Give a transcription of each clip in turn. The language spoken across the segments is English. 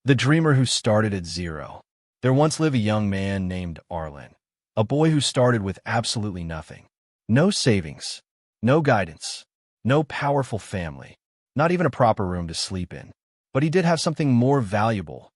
The dreamer who started at zero. There once lived a young man named Arlen, a boy who started with absolutely nothing. No savings, no guidance, no powerful family, not even a proper room to sleep in. But he did have something more valuable,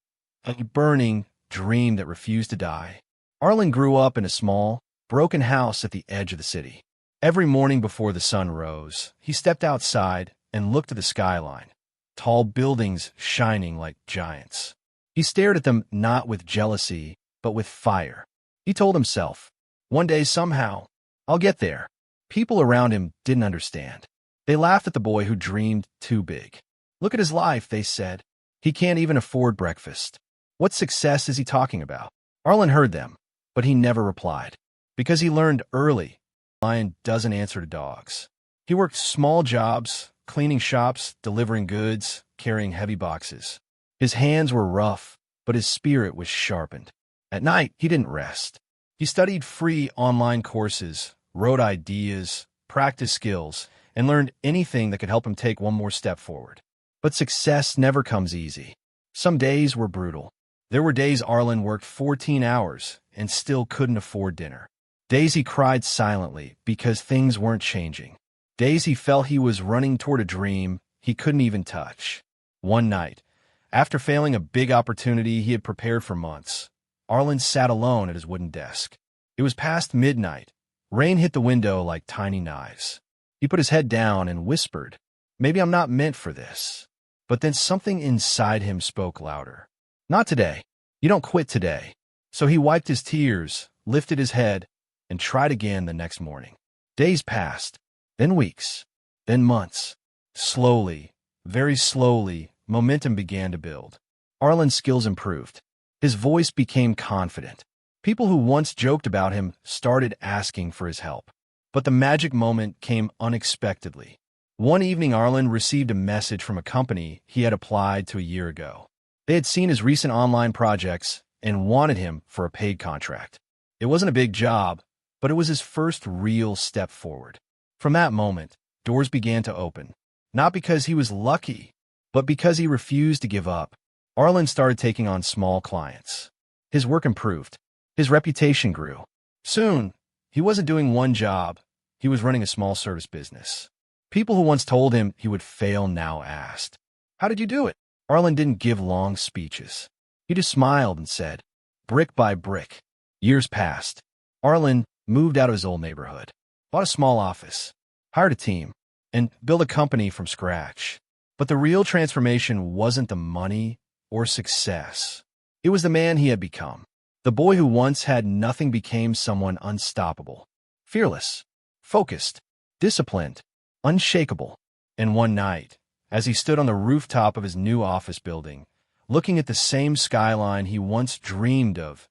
a burning dream that refused to die. Arlen grew up in a small, broken house at the edge of the city. Every morning before the sun rose, he stepped outside and looked at the skyline, tall buildings shining like giants. He stared at them not with jealousy, but with fire. He told himself, one day somehow, I'll get there. People around him didn't understand. They laughed at the boy who dreamed too big. Look at his life, they said. He can't even afford breakfast. What success is he talking about? Arlen heard them, but he never replied. Because he learned early, a lion doesn't answer to dogs. He worked small jobs, cleaning shops, delivering goods, carrying heavy boxes. His hands were rough, but his spirit was sharpened. At night, he didn't rest. He studied free online courses, wrote ideas, practiced skills, and learned anything that could help him take one more step forward. But success never comes easy. Some days were brutal. There were days Arlen worked 14 hours and still couldn't afford dinner. Days he cried silently because things weren't changing. Days he felt he was running toward a dream he couldn't even touch. One night, after failing a big opportunity he had prepared for months, Arlen sat alone at his wooden desk. It was past midnight. Rain hit the window like tiny knives. He put his head down and whispered, "Maybe I'm not meant for this." But then something inside him spoke louder. "Not today. You don't quit today." So he wiped his tears, lifted his head, and tried again the next morning. Days passed, then weeks, then months. Slowly, very slowly, momentum began to build. Arlen's skills improved. His voice became confident. People who once joked about him started asking for his help. But the magic moment came unexpectedly. One evening, Arlen received a message from a company he had applied to a year ago. They had seen his recent online projects and wanted him for a paid contract. It wasn't a big job, but it was his first real step forward. From that moment, doors began to open. Not because he was lucky, but because he refused to give up. Arlen started taking on small clients. His work improved. His reputation grew. Soon, he wasn't doing one job. He was running a small service business. People who once told him he would fail now asked, "How did you do it?" Arlen didn't give long speeches. He just smiled and said, "Brick by brick." Years passed. Arlen moved out of his old neighborhood, bought a small office, hired a team, and built a company from scratch. But the real transformation wasn't the money or success. It was the man he had become. The boy who once had nothing became someone unstoppable, fearless, focused, disciplined, unshakable. And one night, as he stood on the rooftop of his new office building, looking at the same skyline he once dreamed of,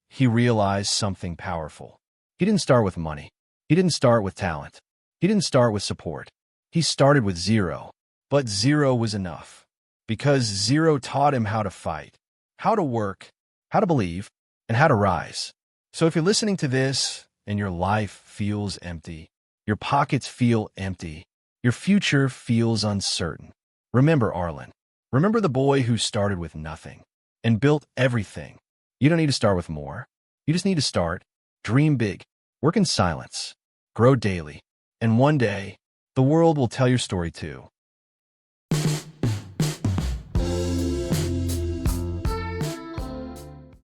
he realized something powerful. He didn't start with money. He didn't start with talent. He didn't start with support. He started with zero. But zero was enough. Because zero taught him how to fight, how to work, how to believe, and how to rise. So if you're listening to this and your life feels empty, your pockets feel empty, your future feels uncertain, remember Arlen. Remember the boy who started with nothing and built everything. You don't need to start with more. You just need to start. Dream big. Work in silence. Grow daily. And one day, the world will tell your story too.